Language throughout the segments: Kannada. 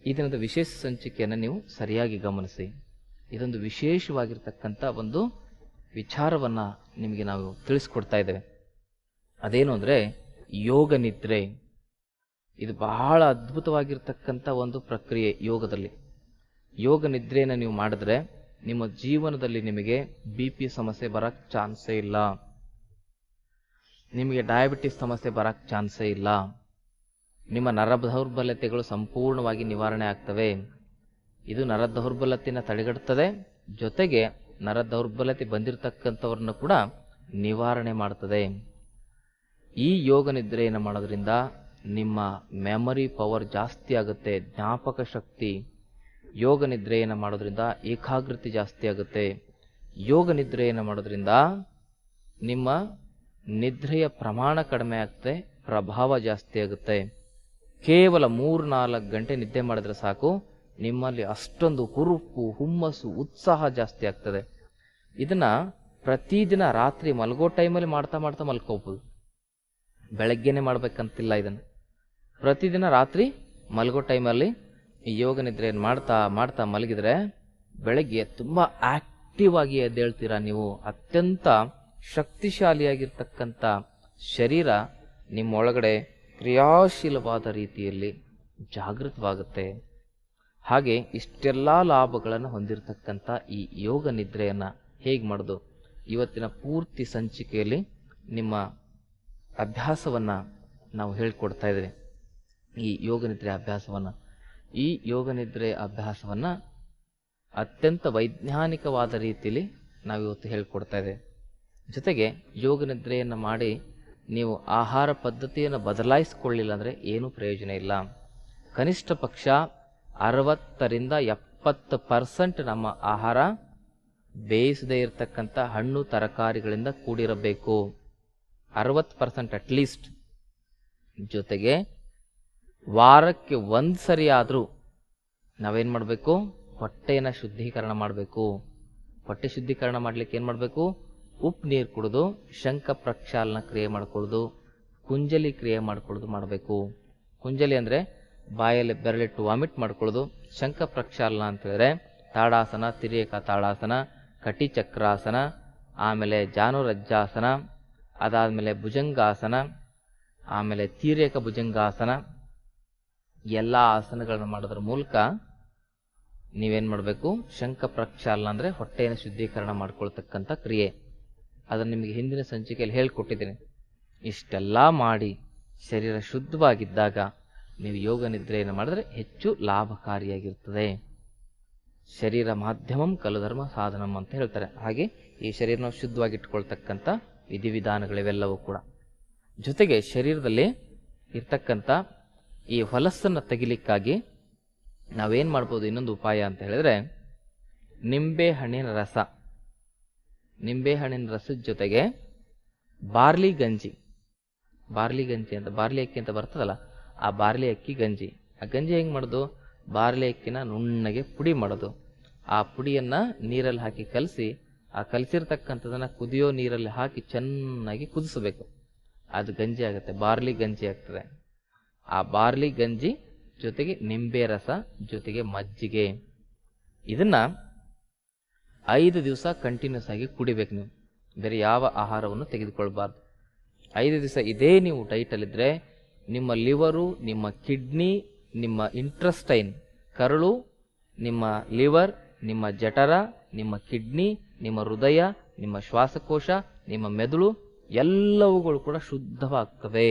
ಈ ದಿನದ ವಿಶೇಷ ಸಂಚಿಕೆಯನ್ನು ನೀವು ಸರಿಯಾಗಿ ಗಮನಿಸಿ. ಇದೊಂದು ವಿಶೇಷವಾಗಿರ್ತಕ್ಕಂಥ ಒಂದು ವಿಚಾರವನ್ನು ನಿಮಗೆ ನಾವು ತಿಳಿಸ್ಕೊಡ್ತಾ ಇದ್ದೇವೆ. ಅದೇನು ಅಂದರೆ ಯೋಗ ನಿದ್ರೆ. ಇದು ಬಹಳ ಅದ್ಭುತವಾಗಿರ್ತಕ್ಕಂಥ ಒಂದು ಪ್ರಕ್ರಿಯೆ ಯೋಗದಲ್ಲಿ. ಯೋಗ ನಿದ್ರೆಯನ್ನು ನೀವು ಮಾಡಿದ್ರೆ ನಿಮ್ಮ ಜೀವನದಲ್ಲಿ ನಿಮಗೆ BP ಸಮಸ್ಯೆ ಬರಕ್ಕೆ ಚಾನ್ಸೇ ಇಲ್ಲ, ನಿಮಗೆ ಡಯಾಬಿಟಿಸ್ ಸಮಸ್ಯೆ ಬರಕ್ಕೆ ಚಾನ್ಸೇ ಇಲ್ಲ, ನಿಮ್ಮ ನರ ದೌರ್ಬಲ್ಯತೆಗಳು ಸಂಪೂರ್ಣವಾಗಿ ನಿವಾರಣೆ ಆಗ್ತವೆ. ಇದು ನರ ದೌರ್ಬಲ್ಯತೆಯನ್ನು ತಡೆಗಟ್ಟುತ್ತದೆ, ಜೊತೆಗೆ ನರ ದೌರ್ಬಲ್ಯತೆ ಬಂದಿರತಕ್ಕಂಥವ್ರನ್ನ ಕೂಡ ನಿವಾರಣೆ ಮಾಡ್ತದೆ. ಈ ಯೋಗ ನಿದ್ರೆಯನ್ನು ಮಾಡೋದ್ರಿಂದ ನಿಮ್ಮ ಮೆಮೊರಿ ಪವರ್ ಜಾಸ್ತಿ ಆಗುತ್ತೆ, ಜ್ಞಾಪಕ ಶಕ್ತಿ. ಯೋಗ ನಿದ್ರೆಯನ್ನು ಮಾಡೋದ್ರಿಂದ ಏಕಾಗ್ರತೆ ಜಾಸ್ತಿ ಆಗುತ್ತೆ. ಯೋಗ ನಿದ್ರೆಯನ್ನು ಮಾಡೋದ್ರಿಂದ ನಿಮ್ಮ ನಿದ್ರೆಯ ಪ್ರಮಾಣ ಕಡಿಮೆ ಆಗುತ್ತೆ, ಪ್ರಭಾವ ಜಾಸ್ತಿ ಆಗುತ್ತೆ. ಕೇವಲ 3-4 ಗಂಟೆ ನಿದ್ದೆ ಮಾಡಿದ್ರೆ ಸಾಕು, ನಿಮ್ಮಲ್ಲಿ ಅಷ್ಟೊಂದು ಹುರುಪು, ಹುಮ್ಮಸ್ಸು, ಉತ್ಸಾಹ ಜಾಸ್ತಿ ಆಗ್ತದೆ. ಇದನ್ನ ಪ್ರತಿದಿನ ರಾತ್ರಿ ಮಲಗೋ ಟೈಮಲ್ಲಿ ಮಾಡ್ತಾ ಮಲ್ಕೋಬಹುದು. ಬೆಳಗ್ಗೆನೆ ಮಾಡ್ಬೇಕಂತಿಲ್ಲ. ಇದನ್ನು ಪ್ರತಿದಿನ ರಾತ್ರಿ ಮಲಗೋ ಟೈಮಲ್ಲಿ ಈ ಯೋಗ ನಿದ್ರೆಯನ್ನು ಮಾಡ್ತಾ ಮಲಗಿದ್ರೆ ಬೆಳಗ್ಗೆ ತುಂಬಾ ಆಕ್ಟಿವ್ ಆಗಿ ಎದ್ದೇಳ್ತೀರಾ. ನೀವು ಅತ್ಯಂತ ಶಕ್ತಿಶಾಲಿಯಾಗಿರ್ತಕ್ಕಂಥ ಶರೀರ ನಿಮ್ಮೊಳಗಡೆ ಕ್ರಿಯಾಶೀಲವಾದ ರೀತಿಯಲ್ಲಿ ಜಾಗೃತವಾಗುತ್ತೆ. ಹಾಗೆ ಇಷ್ಟೆಲ್ಲ ಲಾಭಗಳನ್ನು ಹೊಂದಿರತಕ್ಕಂಥ ಈ ಯೋಗ ನಿದ್ರೆಯನ್ನು ಹೇಗೆ ಮಾಡೋದು, ಇವತ್ತಿನ ಪೂರ್ತಿ ಸಂಚಿಕೆಯಲ್ಲಿ ನಿಮ್ಮ ಅಭ್ಯಾಸವನ್ನು ನಾವು ಹೇಳ್ಕೊಡ್ತಾ ಇದ್ದೇವೆ. ಈ ಯೋಗ ನಿದ್ರೆ ಅಭ್ಯಾಸವನ್ನು, ಈ ಯೋಗ ನಿದ್ರೆ ಅಭ್ಯಾಸವನ್ನು ಅತ್ಯಂತ ವೈಜ್ಞಾನಿಕವಾದ ರೀತಿಯಲ್ಲಿ ನಾವಿವತ್ತು ಹೇಳ್ಕೊಡ್ತಾ ಇದ್ದೇವೆ. ಜೊತೆಗೆ ಯೋಗ ನಿದ್ರೆಯನ್ನು ಮಾಡಿ ನೀವು ಆಹಾರ ಪದ್ಧತಿಯನ್ನು ಬದಲಾಯಿಸಿಕೊಳ್ಳಿಲ್ಲ ಅಂದರೆ ಏನೂ ಪ್ರಯೋಜನ ಇಲ್ಲ. ಕನಿಷ್ಠ ಪಕ್ಷ 60-70% ನಮ್ಮ ಆಹಾರ ಬೇಯಿಸದೇ ಇರತಕ್ಕಂಥ ಹಣ್ಣು ತರಕಾರಿಗಳಿಂದ ಕೂಡಿರಬೇಕು. 60% ಅಟ್ಲೀಸ್ಟ್. ಜೊತೆಗೆ ವಾರಕ್ಕೆ 1 ಸರಿ ಆದರೂ ನಾವೇನು ಮಾಡಬೇಕು, ಹೊಟ್ಟೆಯನ್ನು ಶುದ್ಧೀಕರಣ ಮಾಡಬೇಕು. ಹೊಟ್ಟೆ ಶುದ್ಧೀಕರಣ ಮಾಡಲಿಕ್ಕೆ ಏನು ಮಾಡಬೇಕು, ಉಪ್ಪು ನೀರು ಕುಡಿದು ಶಂಖ ಪ್ರಕ್ಷಾಲನ ಕ್ರಿಯೆ ಮಾಡ್ಕೊಳ್ಳೋದು, ಕುಂಜಲಿ ಕ್ರಿಯೆ ಮಾಡ್ಕೊಳ್ಳೋದು ಮಾಡಬೇಕು. ಕುಂಜಲಿ ಅಂದರೆ ಬಾಯಲ್ಲಿ ಬೆರಳಿಟ್ಟು ವಾಮಿಟ್ ಮಾಡ್ಕೊಳ್ಳೋದು. ಶಂಖ ಪ್ರಕ್ಷಾಲನ ಅಂತ ಹೇಳಿದ್ರೆ ತಾಡಾಸನ, ತಿರ್ಯಕ ತಾಡಾಸನ, ಕಟಿ ಚಕ್ರಾಸನ, ಆಮೇಲೆ ಜಾನುರಜ್ಜಾಸನ, ಅದಾದಮೇಲೆ ಭುಜಂಗಾಸನ, ಆಮೇಲೆ ತೀರ್ಯಕ ಭುಜಂಗಾಸನ. ಎಲ್ಲ ಆಸನಗಳನ್ನು ಮಾಡೋದ್ರ ಮೂಲಕ ನೀವೇನು ಮಾಡಬೇಕು, ಶಂಖ ಪ್ರಕ್ಷಾಲನ ಅಂದರೆ ಹೊಟ್ಟೆಯನ್ನು ಶುದ್ಧೀಕರಣ ಮಾಡ್ಕೊಳ್ತಕ್ಕಂಥ ಕ್ರಿಯೆ. ಅದನ್ನು ನಿಮಗೆ ಹಿಂದಿನ ಸಂಚಿಕೆಯಲ್ಲಿ ಹೇಳ್ಕೊಟ್ಟಿದ್ದೀನಿ. ಇಷ್ಟೆಲ್ಲ ಮಾಡಿ ಶರೀರ ಶುದ್ಧವಾಗಿದ್ದಾಗ ನೀವು ಯೋಗ ನಿದ್ರೆಯನ್ನು ಮಾಡಿದ್ರೆ ಹೆಚ್ಚು ಲಾಭಕಾರಿಯಾಗಿರ್ತದೆ. ಶರೀರ ಮಾಧ್ಯಮಂ ಖಲು ಧರ್ಮ ಸಾಧನಂ ಅಂತ ಹೇಳ್ತಾರೆ. ಹಾಗೆ ಈ ಶರೀರನ ಶುದ್ಧವಾಗಿಟ್ಕೊಳ್ತಕ್ಕಂಥ ವಿಧಿವಿಧಾನಗಳಿವೆಲ್ಲವೂ ಕೂಡ. ಜೊತೆಗೆ ಶರೀರದಲ್ಲಿ ಇರ್ತಕ್ಕಂಥ ಈ ಹೊಲಸನ್ನು ತೆಗಿಲಿಕ್ಕಾಗಿ ನಾವೇನು ಮಾಡ್ಬೋದು, ಇನ್ನೊಂದು ಉಪಾಯ ಅಂತ ಹೇಳಿದ್ರೆ ನಿಂಬೆ ಹಣ್ಣಿನ ರಸ. ನಿಂಬೆ ಹಣ್ಣಿನ ರಸದ ಜೊತೆಗೆ ಬಾರ್ಲಿ ಗಂಜಿ ಅಂತ, ಬಾರ್ಲಿ ಅಕ್ಕಿ ಅಂತ ಬರ್ತದಲ್ಲ, ಆ ಬಾರ್ಲಿ ಅಕ್ಕಿ ಗಂಜಿ. ಆ ಗಂಜಿ ಹೆಂಗೆ ಮಾಡೋದು, ಬಾರ್ಲಿ ಅಕ್ಕಿನ ನುಣ್ಣಗೆ ಪುಡಿ ಮಾಡೋದು. ಆ ಪುಡಿಯನ್ನು ನೀರಲ್ಲಿ ಹಾಕಿ ಕಲಸಿ, ಆ ಕಲಸಿರ್ತಕ್ಕಂಥದನ್ನು ಕುದಿಯೋ ನೀರಲ್ಲಿ ಹಾಕಿ ಚೆನ್ನಾಗಿ ಕುದಿಸಬೇಕು. ಅದು ಗಂಜಿ ಆಗುತ್ತೆ, ಬಾರ್ಲಿ ಗಂಜಿ ಆಗ್ತದೆ. ಆ ಬಾರ್ಲಿ ಗಂಜಿ ಜೊತೆಗೆ ನಿಂಬೆ ರಸ ಜೊತೆಗೆ ಮಜ್ಜಿಗೆ, ಇದನ್ನ 5 ದಿವಸ ಕಂಟಿನ್ಯೂಸ್ ಆಗಿ ಕುಡಿಬೇಕು. ನೀವು ಬೇರೆ ಯಾವ ಆಹಾರವನ್ನು ತೆಗೆದುಕೊಳ್ಬಾರ್ದು. 5 ದಿವಸ ಇದೇ ನೀವು ಡೈಟಲ್ಲಿದ್ದರೆ ನಿಮ್ಮ ಲಿವರು, ನಿಮ್ಮ ಕಿಡ್ನಿ, ನಿಮ್ಮ ಇಂಟ್ರೆಸ್ಟೈನ್ ಕರಳು, ನಿಮ್ಮ ಲಿವರ್, ನಿಮ್ಮ ಜಠರ, ನಿಮ್ಮ ಕಿಡ್ನಿ, ನಿಮ್ಮ ಹೃದಯ, ನಿಮ್ಮ ಶ್ವಾಸಕೋಶ, ನಿಮ್ಮ ಮೆದುಳು ಎಲ್ಲವುಗಳು ಕೂಡ ಶುದ್ಧವಾಗ್ತವೆ.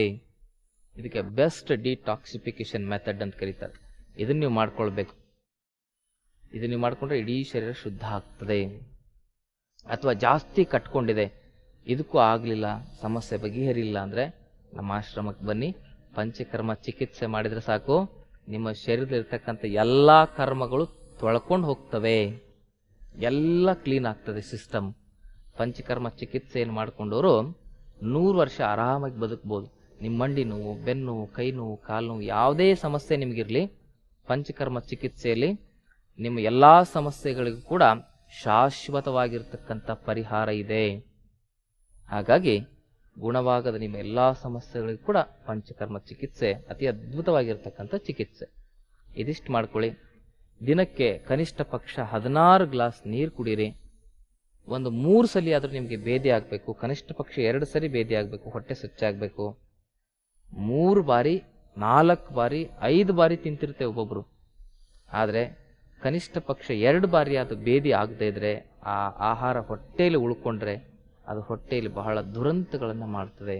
ಇದಕ್ಕೆ ಬೆಸ್ಟ್ ಡಿಟಾಕ್ಸಿಫಿಕೇಶನ್ ಮೆಥಡ್ ಅಂತ ಕರೀತಾರೆ. ಇದನ್ನು ನೀವು ಮಾಡ್ಕೊಳ್ಬೇಕು. ಇದನ್ನು ನೀವು ಮಾಡಿಕೊಂಡ್ರೆ ಇಡೀ ಶರೀರ ಶುದ್ಧ ಆಗ್ತದೆ. ಅಥವಾ ಜಾಸ್ತಿ ಕಟ್ಕೊಂಡಿದೆ, ಇದಕ್ಕೂ ಆಗಲಿಲ್ಲ, ಸಮಸ್ಯೆ ಬಗೆಹರಿಲ್ಲ ಅಂದರೆ ನಮ್ಮ ಆಶ್ರಮಕ್ಕೆ ಬನ್ನಿ. ಪಂಚಕರ್ಮ ಚಿಕಿತ್ಸೆ ಮಾಡಿದರೆ ಸಾಕು, ನಿಮ್ಮ ಶರೀರದಲ್ಲಿರ್ತಕ್ಕಂಥ ಎಲ್ಲ ಕರ್ಮಗಳು ತೊಳ್ಕೊಂಡು ಹೋಗ್ತವೆ, ಎಲ್ಲ ಕ್ಲೀನ್ ಆಗ್ತದೆ ಸಿಸ್ಟಮ್. ಪಂಚಕರ್ಮ ಚಿಕಿತ್ಸೆಯನ್ನು ಮಾಡಿಕೊಂಡವರು 100 ವರ್ಷ ಆರಾಮಾಗಿ ಬದುಕ್ಬೋದು. ನಿಮ್ಮ ಮಂಡಿ ನೋವು, ಬೆನ್ನು ನೋವು, ಕೈ ನೋವು, ಕಾಲು ನೋವು, ಯಾವುದೇ ಸಮಸ್ಯೆ ನಿಮಗಿರಲಿ, ಪಂಚಕರ್ಮ ಚಿಕಿತ್ಸೆಯಲ್ಲಿ ನಿಮ್ಮ ಎಲ್ಲ ಸಮಸ್ಯೆಗಳಿಗೂ ಕೂಡ ಶಾಶ್ವತವಾಗಿರ್ತಕ್ಕಂಥ ಪರಿಹಾರ ಇದೆ. ಹಾಗಾಗಿ ಗುಣವಾಗದ ನಿಮ್ಮ ಎಲ್ಲ ಸಮಸ್ಯೆಗಳಿಗೂ ಕೂಡ ಪಂಚಕರ್ಮ ಚಿಕಿತ್ಸೆ ಅತಿ ಅದ್ಭುತವಾಗಿರ್ತಕ್ಕಂಥ ಚಿಕಿತ್ಸೆ. ಇದಿಷ್ಟು ಮಾಡ್ಕೊಳ್ಳಿ. ದಿನಕ್ಕೆ ಕನಿಷ್ಠ ಪಕ್ಷ 16 ಗ್ಲಾಸ್ ನೀರು ಕುಡೀರಿ. ಒಂದು 3 ಸಲ ಆದರೂ ನಿಮಗೆ ಭೇದಿ ಆಗಬೇಕು, ಕನಿಷ್ಠ ಪಕ್ಷ 2 ಸರಿ ಭೇದಿ ಆಗಬೇಕು, ಹೊಟ್ಟೆ ಸ್ವಚ್ಛಾಗಬೇಕು. 3 ಬಾರಿ 4 ಬಾರಿ 5 ಬಾರಿ ತಿಂತಿರ್ತೇವೆ ಒಬ್ಬೊಬ್ರು, ಆದರೆ ಕನಿಷ್ಠ ಪಕ್ಷ 2 ಬಾರಿ ಅದು ಭೇದಿ ಆಗದೇ ಇದ್ರೆ ಆ ಆಹಾರ ಹೊಟ್ಟೆಯಲ್ಲಿ ಉಳ್ಕೊಂಡ್ರೆ ಅದು ಹೊಟ್ಟೆಯಲ್ಲಿ ಬಹಳ ದುರಂತಗಳನ್ನು ಮಾಡ್ತದೆ.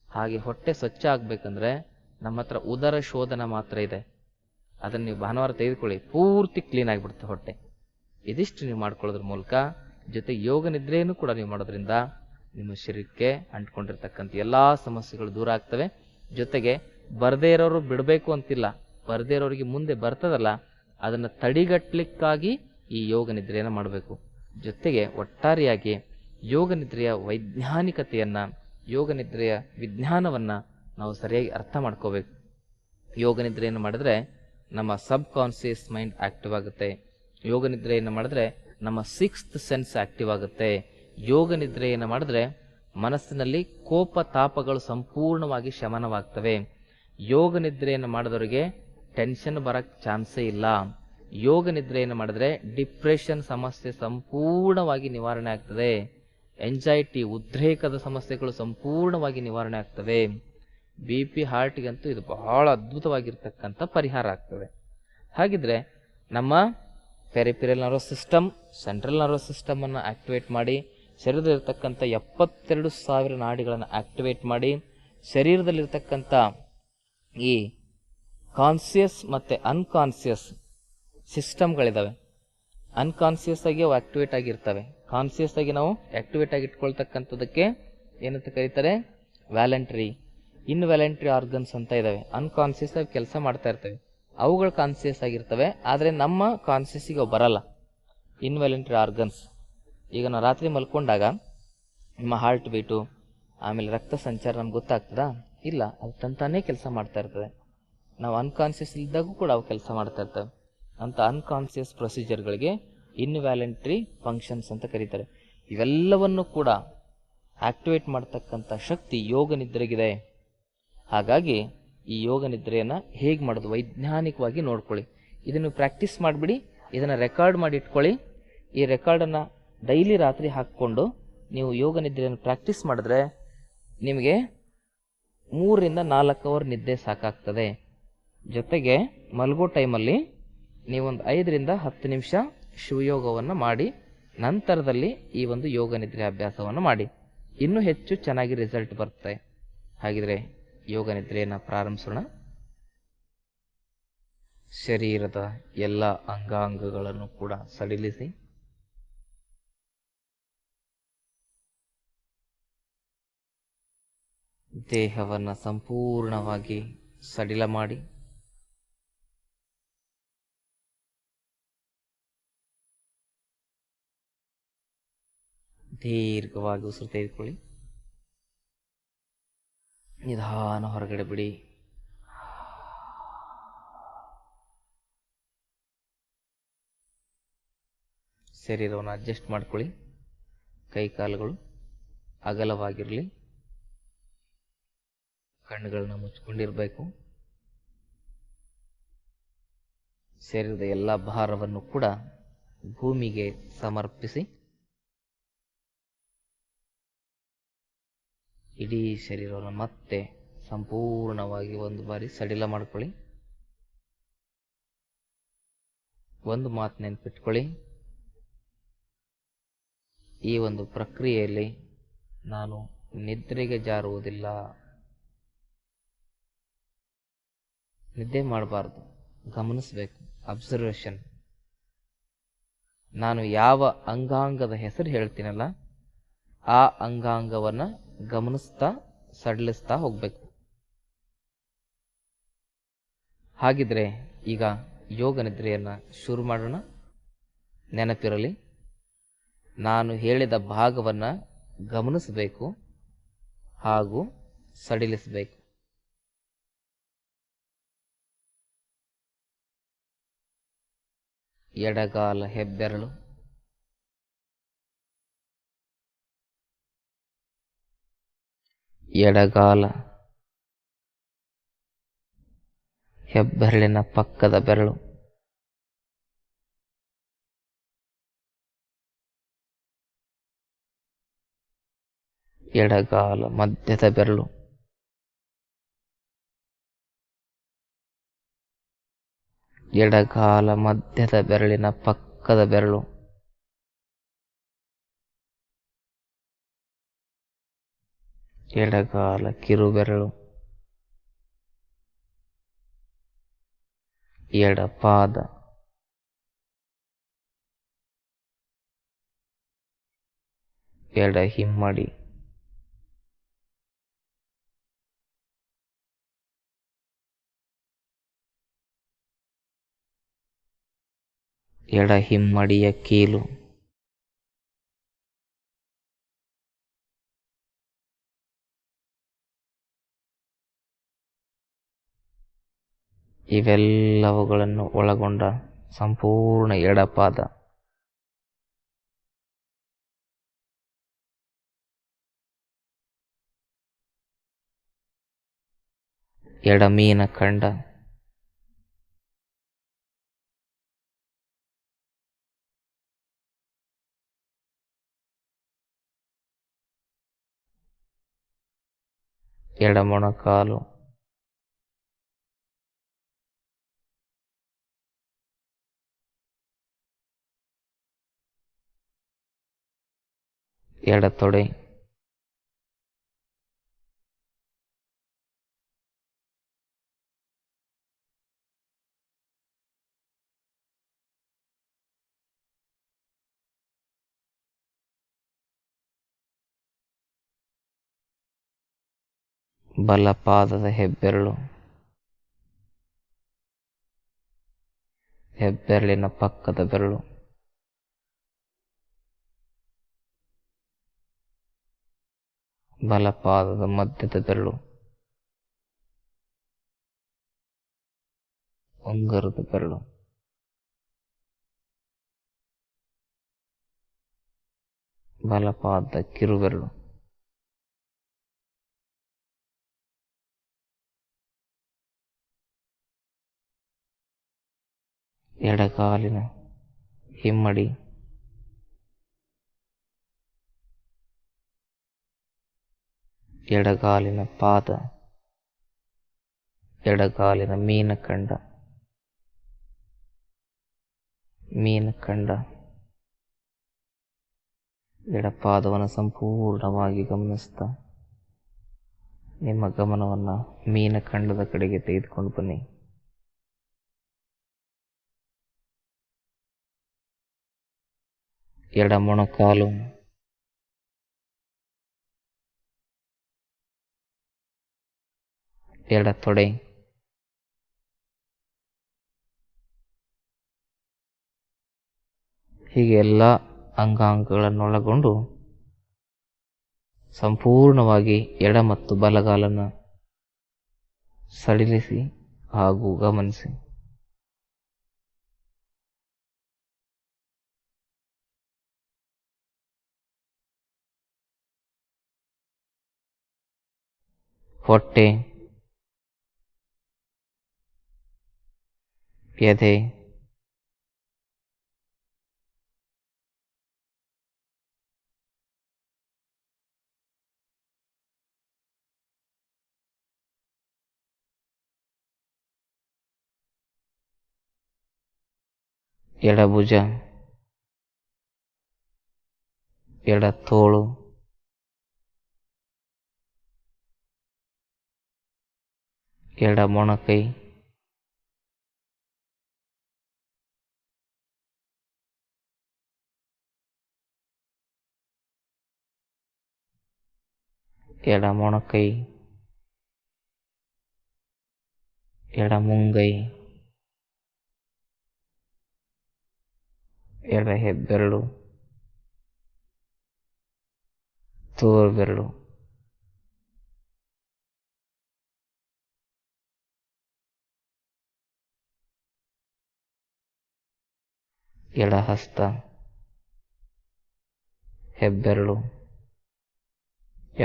ಹಾಗೆ ಹೊಟ್ಟೆ ಸ್ವಚ್ಛ ಆಗ್ಬೇಕಂದ್ರೆ ನಮ್ಮ ಹತ್ರ ಉದರ ಶೋಧನ ಮಾತ್ರ ಇದೆ, ಅದನ್ನು ನೀವು ಭಾನುವಾರ ತೆಗೆದುಕೊಳ್ಳಿ, ಪೂರ್ತಿ ಕ್ಲೀನ್ ಆಗಿಬಿಡುತ್ತೆ ಹೊಟ್ಟೆ. ಇದಿಷ್ಟು ನೀವು ಮಾಡ್ಕೊಳ್ಳೋದ್ರ ಮೂಲಕ, ಜೊತೆ ಯೋಗ ನಿದ್ರೆಯನ್ನು ಕೂಡ ನೀವು ಮಾಡೋದ್ರಿಂದ ನಿಮ್ಮ ಶರೀರಕ್ಕೆ ಅಂಟ್ಕೊಂಡಿರ್ತಕ್ಕಂಥ ಎಲ್ಲಾ ಸಮಸ್ಯೆಗಳು ದೂರ ಆಗ್ತವೆ. ಜೊತೆಗೆ ಬರದೇ ಇರೋರು ಬಿಡಬೇಕು ಅಂತಿಲ್ಲ, ಬರದೇ ಇರೋರಿಗೆ ಮುಂದೆ ಬರ್ತದಲ್ಲ ಅದನ್ನು ತಡಿಗಟ್ಟಲಿಕ್ಕಾಗಿ ಈ ಯೋಗ ನಿದ್ರೆಯನ್ನು ಮಾಡಬೇಕು. ಜೊತೆಗೆ ಒಟ್ಟಾರೆಯಾಗಿ ಯೋಗ ನಿದ್ರೆಯ ವೈಜ್ಞಾನಿಕತೆಯನ್ನ, ಯೋಗ ನಿದ್ರೆಯ ವಿಜ್ಞಾನವನ್ನ ನಾವು ಸರಿಯಾಗಿ ಅರ್ಥ ಮಾಡ್ಕೋಬೇಕು. ಯೋಗ ನಿದ್ರೆಯನ್ನು ಮಾಡಿದ್ರೆ ನಮ್ಮ ಸಬ್ ಕಾನ್ಸಿಯಸ್ ಮೈಂಡ್ ಆಕ್ಟಿವ್ ಆಗುತ್ತೆ. ಯೋಗ ನಿದ್ರೆಯನ್ನು ಮಾಡಿದ್ರೆ ನಮ್ಮ 6th ಸೆನ್ಸ್ ಆಕ್ಟಿವ್ ಆಗುತ್ತೆ. ಯೋಗ ನಿದ್ರೆಯನ್ನು ಮಾಡಿದ್ರೆ ಮನಸ್ಸಿನಲ್ಲಿ ಕೋಪ ತಾಪಗಳು ಸಂಪೂರ್ಣವಾಗಿ ಶಮನವಾಗ್ತವೆ. ಯೋಗ ನಿದ್ರೆಯನ್ನು ಮಾಡಿದವರಿಗೆ ಟೆನ್ಷನ್ ಬರಕ್ ಚಾನ್ಸೇ ಇಲ್ಲ. ಯೋಗ ನಿದ್ರೆಯನ್ನು ಮಾಡಿದ್ರೆ ಡಿಪ್ರೆಷನ್ ಸಮಸ್ಯೆ ಸಂಪೂರ್ಣವಾಗಿ ನಿವಾರಣೆ ಆಗ್ತದೆ. ಎಂಜೈಟಿ, ಉದ್ರೇಕದ ಸಮಸ್ಯೆಗಳು ಸಂಪೂರ್ಣವಾಗಿ ನಿವಾರಣೆ ಆಗ್ತವೆ. BP, ಹಾರ್ಟ್ಗಂತೂ ಇದು ಬಹಳ ಅದ್ಭುತವಾಗಿರ್ತಕ್ಕಂಥ ಪರಿಹಾರ ಆಗ್ತದೆ. ಹಾಗಿದ್ರೆ ನಮ್ಮ peripheral nervous system, central nervous system ಅನ್ನು ಆಕ್ಟಿವೇಟ್ ಮಾಡಿ, ಶರೀರದಲ್ಲಿರ್ತಕ್ಕಂಥ 72,000 ನಾಡಿಗಳನ್ನು ಆಕ್ಟಿವೇಟ್ ಮಾಡಿ, ಶರೀರದಲ್ಲಿರ್ತಕ್ಕಂಥ ಈ ಕಾನ್ಸಿಯಸ್ ಮತ್ತೆ ಅನ್ಕಾನ್ಸಿಯಸ್ ಸಿಸ್ಟಮ್ಗಳಿದಾವೆ. ಅನ್ಕಾನ್ಸಿಯಸ್ ಆಗಿ ಅವು ಆಕ್ಟಿವೇಟ್ ಆಗಿರ್ತವೆ, ಕಾನ್ಸಿಯಸ್ ಆಗಿ ನಾವು ಆಕ್ಟಿವೇಟ್ ಆಗಿ ಇಟ್ಕೊಳ್ತಕ್ಕಂಥದಕ್ಕೆ ಏನಂತ ಕರೀತಾರೆ, ವ್ಯಾಲೆಂಟ್ರಿ, ಇನ್ವ್ಯಾಲೆಂಟ್ರಿ ಆರ್ಗನ್ಸ್ ಅಂತ ಇದಾವೆ. ಅನ್ಕಾನ್ಸಿಯಸ್ ಆಗಿ ಕೆಲಸ ಮಾಡ್ತಾ ಇರ್ತವೆ, ಅವುಗಳು ಕಾನ್ಸಿಯಸ್ ಆಗಿರ್ತವೆ, ಆದರೆ ನಮ್ಮ ಕಾನ್ಸಿಯಸ್ಸಿಗೆ ಅವು ಬರಲ್ಲ. ಇನ್ವ್ಯಾಲೆಂಟ್ರಿ ಆರ್ಗನ್ಸ್, ಈಗ ನಾವು ರಾತ್ರಿ ಮಲ್ಕೊಂಡಾಗ ನಿಮ್ಮ ಹಾರ್ಟ್ ಬೀಟು ಆಮೇಲೆ ರಕ್ತ ಸಂಚಾರ ನಮ್ಗೆ ಗೊತ್ತಾಗ್ತದಾ? ಇಲ್ಲ, ಅದು ತಂತಾನೇ ಕೆಲಸ ಮಾಡ್ತಾ ಇರ್ತದೆ. ನಾವು ಅನ್ಕಾನ್ಸಿಯಸ್ ಇದ್ದಾಗೂ ಕೂಡ ಅವು ಕೆಲಸ ಮಾಡ್ತಾ ಇರ್ತವೆ. ಅಂತ ಅನ್ಕಾನ್ಸಿಯಸ್ ಪ್ರೊಸೀಜರ್ಗಳಿಗೆ ಇನ್ವ್ಯಾಲೆಂಟ್ರಿ ಫಂಕ್ಷನ್ಸ್ ಅಂತ ಕರೀತಾರೆ. ಇವೆಲ್ಲವನ್ನು ಕೂಡ ಆಕ್ಟಿವೇಟ್ ಮಾಡ್ತಕ್ಕಂಥ ಶಕ್ತಿ ಯೋಗ ನಿದ್ರೆಗಿದೆ. ಹಾಗಾಗಿ ಈ ಯೋಗ ನಿದ್ರೆಯನ್ನು ಹೇಗೆ ಮಾಡೋದು ವೈಜ್ಞಾನಿಕವಾಗಿ ನೋಡ್ಕೊಳ್ಳಿ. ಇದನ್ನು ಪ್ರಾಕ್ಟೀಸ್ ಮಾಡಿಬಿಡಿ, ಇದನ್ನು ರೆಕಾರ್ಡ್ ಮಾಡಿ ಇಟ್ಕೊಳ್ಳಿ. ಈ ರೆಕಾರ್ಡನ್ನು ಡೈಲಿ ರಾತ್ರಿ ಹಾಕ್ಕೊಂಡು ನೀವು ಯೋಗ ನಿದ್ರೆಯನ್ನು ಪ್ರಾಕ್ಟೀಸ್ ಮಾಡಿದ್ರೆ ನಿಮಗೆ 3 ರಿಂದ 4 ಅವರ್ ನಿದ್ದೆ ಸಾಕಾಗ್ತದೆ. ಜೊತೆಗೆ ಮಲಗೋ ಟೈಮಲ್ಲಿ ನೀವೊಂದು 5 ರಿಂದ 10 ನಿಮಿಷ ಶಿವಯೋಗವನ್ನು ಮಾಡಿ, ನಂತರದಲ್ಲಿ ಈ ಒಂದು ಯೋಗ ನಿದ್ರೆ ಅಭ್ಯಾಸವನ್ನು ಮಾಡಿ, ಇನ್ನೂ ಹೆಚ್ಚು ಚೆನ್ನಾಗಿ ರಿಸಲ್ಟ್ ಬರುತ್ತೆ. ಹಾಗಿದ್ರೆ ಯೋಗ ನಿದ್ರೆಯನ್ನು ಪ್ರಾರಂಭಿಸೋಣ. ಶರೀರದ ಎಲ್ಲ ಅಂಗಾಂಗಗಳನ್ನು ಕೂಡ ಸಡಿಲಿಸಿ, ದೇಹವನ್ನು ಸಂಪೂರ್ಣವಾಗಿ ಸಡಿಲ ಮಾಡಿ, ದೀರ್ಘವಾಗಿ ಉಸಿರು ತೆಗೆದುಕೊಳ್ಳಿ, ನಿಧಾನ ಹೊರಗಡೆ ಬಿಡಿ. ಶರೀರವನ್ನು ಅಡ್ಜಸ್ಟ್ ಮಾಡ್ಕೊಳ್ಳಿ. ಕೈ ಕಾಲುಗಳು ಅಗಲವಾಗಿರಲಿ, ಕಣ್ಣುಗಳನ್ನ ಮುಚ್ಕೊಂಡಿರಬೇಕು. ಶರೀರದ ಎಲ್ಲ ಭಾರವನ್ನು ಕೂಡ ಭೂಮಿಗೆ ಸಮರ್ಪಿಸಿ ಇಡೀ ಶರೀರವನ್ನು ಮತ್ತೆ ಸಂಪೂರ್ಣವಾಗಿ ಒಂದು ಬಾರಿ ಸಡಿಲ ಮಾಡ್ಕೊಳ್ಳಿ. ಒಂದು ಮಾತು ನೆನಪಿಟ್ಕೊಳ್ಳಿ, ಈ ಒಂದು ಪ್ರಕ್ರಿಯೆಯಲ್ಲಿ ನಾನು ನಿದ್ರೆಗೆ ಜಾರುವುದಿಲ್ಲ. ನಿದ್ದೆ ಮಾಡಬಾರ್ದು, ಗಮನಿಸಬೇಕು, ಅಬ್ಸರ್ವೇಷನ್. ನಾನು ಯಾವ ಅಂಗಾಂಗದ ಹೆಸರು ಹೇಳ್ತೀನಲ್ಲ ಆ ಅಂಗಾಂಗವನ್ನು ಗಮನಿಸ್ತಾ ಸಡಿಲಿಸ್ತಾ ಹೋಗ್ಬೇಕು. ಹಾಗಿದ್ರೆ ಈಗ ಯೋಗ ನಿದ್ರೆಯನ್ನ ಶುರು ಮಾಡೋಣ. ನೆನಪಿರಲಿ, ನಾನು ಹೇಳಿದ ಭಾಗವನ್ನ ಗಮನಿಸಬೇಕು ಹಾಗೂ ಸಡಿಲಿಸಬೇಕು. ಎಡಗಾಲ ಹೆಬ್ಬೆರಳು, ಎಡಗಾಲ ಹೆಬ್ಬೆರಳಿನ ಪಕ್ಕದ ಬೆರಳು, ಎಡಗಾಲ ಮಧ್ಯದ ಬೆರಳು, ಎಡಗಾಲ ಮಧ್ಯದ ಬೆರಳಿನ ಪಕ್ಕದ ಬೆರಳು, ಎಡಗಾಲ ಕಿರುಬೆರಳು, ಎಡಪಾದ, ಎಡ ಹಿಮ್ಮಡಿ, ಎಡ ಹಿಮ್ಮಡಿಯ ಕೀಲು, ಇವೆಲ್ಲವುಗಳನ್ನು ಒಳಗೊಂಡ ಸಂಪೂರ್ಣ ಎಡಪಾದ. ಎಡಮೀನ ಖಂಡ, ಎಡಮೊಣಕಾಲು, ಎಡತೊಡೆ, ಬಲಪಾದದ ಹೆಬ್ಬೆರಳು, ಹೆಬ್ಬೆರಳಿನ ಪಕ್ಕದ ಬೆರಳು, ಬಲಪಾದದ ಮಧ್ಯದ ಬೆರಳು, ಉಂಗುರದ ಬೆರಳು, ಬಲಪಾದದ ಕಿರುಬೆರಳು, ಎಡಗಾಲಿನ ಹಿಮ್ಮಡಿ, ಎಡಗಾಲಿನ ಪಾದ, ಎಡಗಾಲಿನ ಮೀನಖಂಡ, ಮೀನಖಂಡ, ಎಡಪಾದವನ್ನು ಸಂಪೂರ್ಣವಾಗಿ ಗಮನಿಸ್ತಾ ನಿಮ್ಮ ಗಮನವನ್ನು ಮೀನಖಂಡದ ಕಡೆಗೆ ತೆಗೆದುಕೊಂಡು ಬನ್ನಿ. ಎಡಮೊಣಕಾಲು, ಎಡತೊಡೆ, ಹೀಗೆ ಎಲ್ಲ ಅಂಗಾಂಗಗಳನ್ನೊಳಗೊಂಡು ಸಂಪೂರ್ಣವಾಗಿ ಎಡ ಮತ್ತು ಬಲಗಾಲನ್ನು ಸಡಿಲಿಸಿ ಹಾಗೂ ಗಮನಿಸಿ. ಹೊಟ್ಟೆ, ಎದೆ, ಎಡಭುಜ, ಎಡತೋಳು, ಎಡಮೊಣಕೈ, ಎಡಮೊಣಕೈ, ಎಡಮುಂಗೈ, ಎಡ ಹೆಬ್ಬೆರಳು, ತೋರ್ಬೆರಳು, ಎಡಹಸ್ತ, ಹೆಬ್ಬೆರಳು,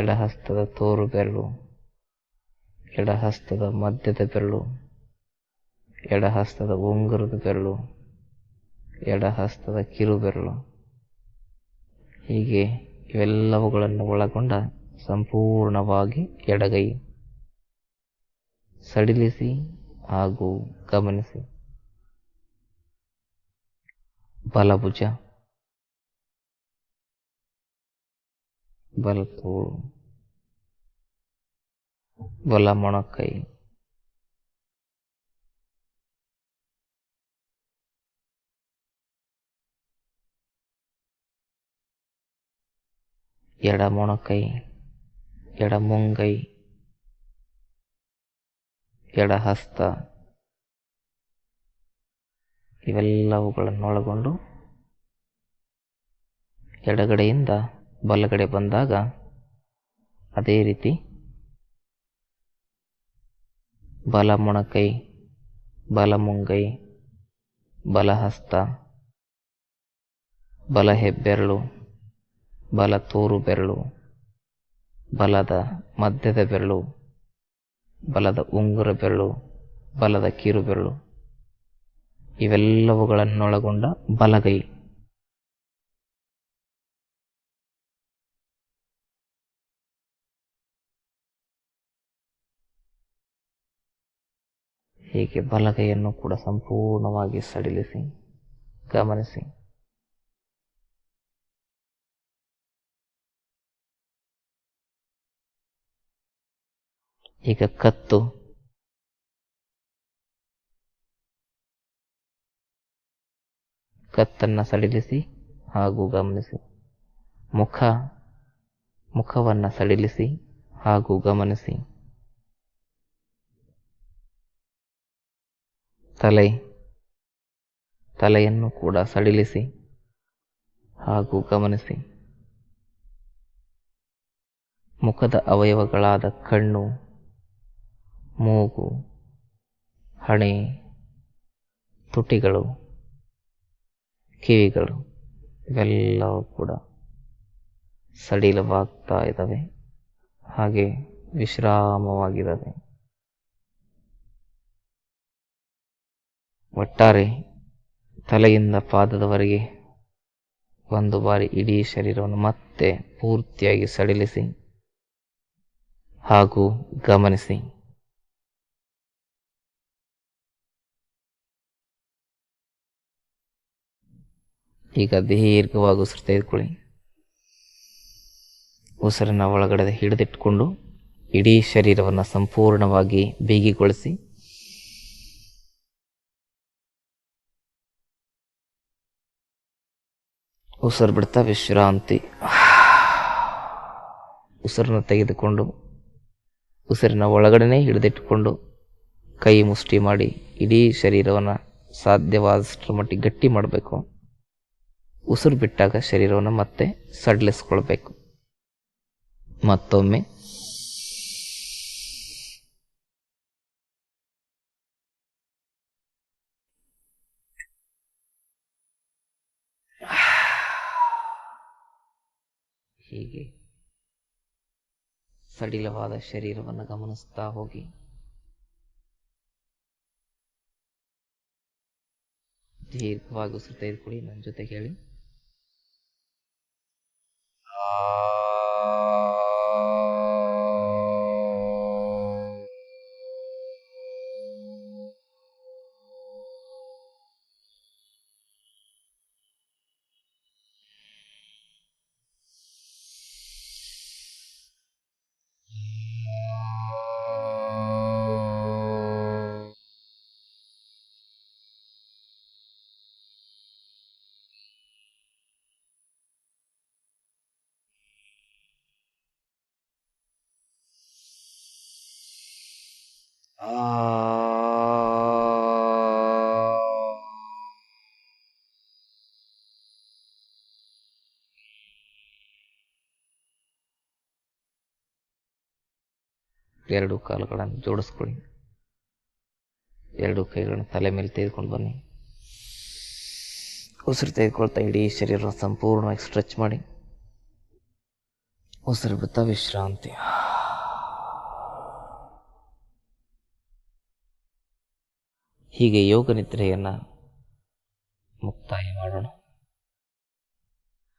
ಎಡಹಸ್ತದ ತೋರು ಬೆರಳು, ಎಡಹಸ್ತದ ಮಧ್ಯದ ಬೆರಳು, ಎಡ ಹಸ್ತದ ಉಂಗುರದ ಬೆರಳು, ಎಡ ಹಸ್ತದ ಕಿರು ಬೆರಳು, ಹೀಗೆ ಇವೆಲ್ಲವುಗಳನ್ನು ಒಳಗೊಂಡ ಸಂಪೂರ್ಣವಾಗಿ ಎಡಗೈ ಸಡಿಲಿಸಿ ಹಾಗೂ ಗಮನಿಸಿ. ಬಲಭುಜ, ಬಲತೋಳು, ಬಲ ಮೊಣಕೈ, ಎಡ ಮೊಣಕೈ, ಎಡ ಮುಂಗೈ, ಎಡ ಹಸ್ತ, ಇವೆಲ್ಲವುಗಳನ್ನೊಳಗೊಂಡು ಎಡಗಡೆಯಿಂದ ಬಲಗಡೆ ಬಂದಾಗ ಅದೇ ರೀತಿ ಬಲ ಮೊಣಕೈ, ಬಲ ಮುಂಗೈ, ಬಲ ಹಸ್ತ, ಬಲ ಹೆಬ್ಬೆರಳು, ಬಲ ತೋರು ಬೆರಳು, ಬಲದ ಮಧ್ಯದ ಬೆರಳು, ಬಲದ ಉಂಗುರ ಬೆರಳು, ಬಲದ ಕಿರು ಬೆರಳು, ಇವೆಲ್ಲವುಗಳನ್ನೊಳಗೊಂಡ ಬಲಗೈ. ಹೀಗೆ ಬಲಗೈಯನ್ನು ಕೂಡ ಸಂಪೂರ್ಣವಾಗಿ ಸಡಿಲಿಸಿ ಗಮನಿಸಿ. ಈಗ ಕತ್ತನ್ನು ಸಡಿಲಿಸಿ ಹಾಗೂ ಗಮನಿಸಿ. ಮುಖವನ್ನು ಸಡಿಲಿಸಿ ಹಾಗೂ ಗಮನಿಸಿ. ತಲೆಯನ್ನು ಕೂಡ ಸಡಿಲಿಸಿ ಹಾಗೂ ಗಮನಿಸಿ. ಮುಖದ ಅವಯವಗಳಾದ ಕಣ್ಣು, ಮೂಗು, ಹಣೆ, ತುಟಿಗಳು, ಕಿವಿಗಳು ಇವೆಲ್ಲವೂ ಕೂಡ ಸಡಿಲವಾಗ್ತಾ ಇದ್ದಾವೆ, ಹಾಗೆ ವಿಶ್ರಾಮವಾಗಿದ್ದಾವೆ. ಒಟ್ಟಾರೆ ತಲೆಯಿಂದ ಪಾದದವರೆಗೆ ಒಂದು ಬಾರಿ ಇಡೀ ಶರೀರವನ್ನು ಮತ್ತೆ ಪೂರ್ತಿಯಾಗಿ ಸಡಿಲಿಸಿ ಹಾಗೂ ಗಮನಿಸಿ. ಈಗ ದೀರ್ಘವಾಗಿ ಉಸಿರು ತೆಗೆದುಕೊಳ್ಳಿ. ಉಸಿರನ್ನ ಒಳಗಡೆ ಹಿಡಿದಿಟ್ಕೊಂಡು ಇಡೀ ಶರೀರವನ್ನು ಸಂಪೂರ್ಣವಾಗಿ ಬಿಗಿಗೊಳಿಸಿ ಉಸಿರು ಬಿಡ್ತಾ ವಿಶ್ರಾಂತಿ. ಉಸಿರನ್ನು ತೆಗೆದುಕೊಂಡು ಉಸಿರಿನ ಒಳಗಡೆನೆ ಹಿಡಿದಿಟ್ಟುಕೊಂಡು ಕೈ ಮುಷ್ಟಿ ಮಾಡಿ ಇಡೀ ಶರೀರವನ್ನು ಸಾಧ್ಯವಾದಷ್ಟರ ಮಟ್ಟಿಗೆ ಗಟ್ಟಿ ಮಾಡಬೇಕು. ಉಸಿರು ಬಿಟ್ಟಾಗ ಶರೀರವನ್ನು ಮತ್ತೆ ಸಡಿಲಿಸ್ಕೊಳ್ಬೇಕು. ಮತ್ತೊಮ್ಮೆ ಹೀಗೆ ಸಡಿಲವಾದ ಶರೀರವನ್ನು ಗಮನಿಸ್ತಾ ಹೋಗಿ. ದೀರ್ಘವಾಗಿ ಉಸಿರು ತೆಗೆದುಕೊಳ್ಳಿ. ನನ್ನ ಜೊತೆ ಹೇಳಿ. ಎರಡು ಕಾಲುಗಳನ್ನು ಜೋಡಿಸ್ಕೊಳ್ಳಿ. ಎರಡು ಕೈಗಳನ್ನು ತಲೆ ಮೇಲೆ ತೆಗೆದುಕೊಂಡು ಬನ್ನಿ. ಉಸಿರು ತೆಗೆದುಕೊಳ್ತಾ ಇಡೀ ಶರೀರ ಸಂಪೂರ್ಣವಾಗಿ ಸ್ಟ್ರೆಚ್ ಮಾಡಿ ಉಸಿರು ಬಿಡ್ತಾ ವಿಶ್ರಾಂತಿ. ಹೀಗೆ ಯೋಗ ನಿದ್ರೆಯನ್ನು ಮುಕ್ತಾಯ ಮಾಡೋಣ.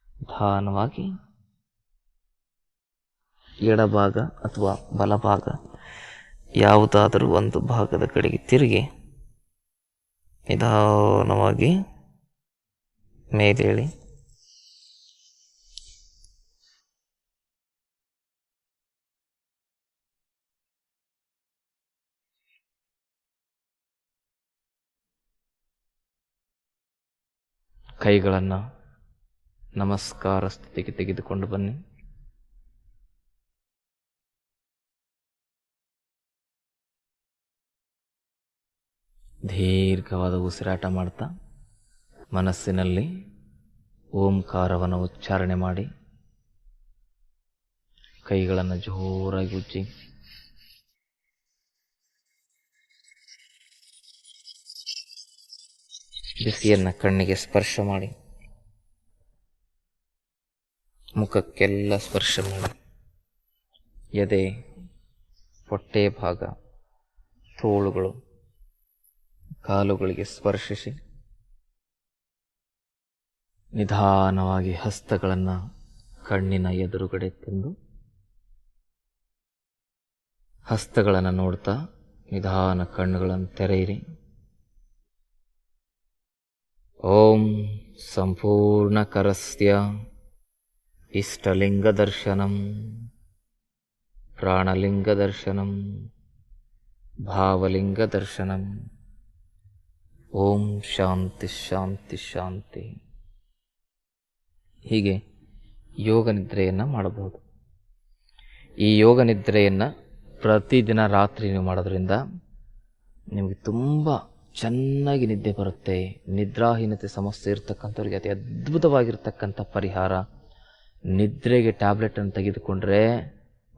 ನಿಧಾನವಾಗಿ ಎಡಭಾಗ ಅಥವಾ ಬಲಭಾಗ ಯಾವುದಾದರೂ ಒಂದು ಭಾಗದ ಕಡೆಗೆ ತಿರುಗಿ ನಿಧಾನವಾಗಿ ಮೇಲೇಳಿ ಕೈಗಳನ್ನು ನಮಸ್ಕಾರ ಸ್ಥಿತಿಗೆ ತೆಗೆದುಕೊಂಡು ಬನ್ನಿ. ದೀರ್ಘವಾದ ಉಸಿರಾಟ ಮಾಡ್ತಾ ಮನಸ್ಸಿನಲ್ಲಿ ಓಂಕಾರವನ್ನು ಉಚ್ಚಾರಣೆ ಮಾಡಿ ಕೈಗಳನ್ನು ಜೋರಾಗಿ ಉಜ್ಜಿ ಬಿಸಿಯನ್ನು ಕಣ್ಣಿಗೆ ಸ್ಪರ್ಶ ಮಾಡಿ, ಮುಖಕ್ಕೆಲ್ಲ ಸ್ಪರ್ಶ ಮಾಡಿ, ಎದೆ, ಹೊಟ್ಟೆ ಭಾಗ, ತೋಳುಗಳು, ಕಾಲುಗಳಿಗೆ ಸ್ಪರ್ಶಿಸಿ ನಿಧಾನವಾಗಿ ಹಸ್ತಗಳನ್ನು ಕಣ್ಣಿನ ಎದುರುಗಡೆ ತಂದು ಹಸ್ತಗಳನ್ನು ನೋಡ್ತಾ ನಿಧಾನ ಕಣ್ಣುಗಳನ್ನು ತೆರೆಯಿರಿ. ಓಂ ಸಂಪೂರ್ಣಕರಸ್ಯ ಇಷ್ಟಲಿಂಗದರ್ಶನಂ ಪ್ರಾಣಲಿಂಗದರ್ಶನಂ ಭಾವಲಿಂಗದರ್ಶನಂ. ಓಂ ಶಾಂತಿ ಶಾಂತಿ ಶಾಂತಿ. ಹೀಗೆ ಯೋಗ ನಿದ್ರೆಯನ್ನು ಮಾಡಬಹುದು. ಈ ಯೋಗ ನಿದ್ರೆಯನ್ನು ಪ್ರತಿದಿನ ರಾತ್ರಿ ನೀವು ಮಾಡೋದ್ರಿಂದ ನಿಮಗೆ ತುಂಬ ಚೆನ್ನಾಗಿ ನಿದ್ದೆ ಬರುತ್ತೆ. ನಿದ್ರಾಹೀನತೆ ಸಮಸ್ಯೆ ಇರತಕ್ಕಂಥವ್ರಿಗೆ ಅತಿ ಅದ್ಭುತವಾಗಿರ್ತಕ್ಕಂಥ ಪರಿಹಾರ. ನಿದ್ರೆಗೆ ಟ್ಯಾಬ್ಲೆಟನ್ನು ತೆಗೆದುಕೊಂಡ್ರೆ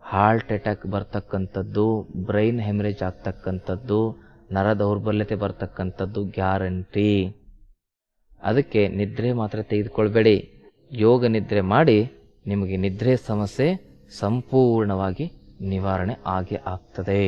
ಹಾರ್ಟ್ ಅಟ್ಯಾಕ್ ಬರ್ತಕ್ಕಂಥದ್ದು, ಬ್ರೈನ್ ಹೆಮರೇಜ್ ಆಗ್ತಕ್ಕಂಥದ್ದು, ನರ ದೌರ್ಬಲ್ಯತೆ ಬರ್ತಕ್ಕಂಥದ್ದು ಗ್ಯಾರಂಟಿ. ಅದಕ್ಕೆ ನಿದ್ರೆ ಮಾತ್ರ ತೆಗೆದುಕೊಳ್ಬೇಡಿ. ಯೋಗ ನಿದ್ರೆ ಮಾಡಿ ನಿಮಗೆ ನಿದ್ರೆ ಸಮಸ್ಯೆ ಸಂಪೂರ್ಣವಾಗಿ ನಿವಾರಣೆ ಆಗೇ ಆಗ್ತದೆ.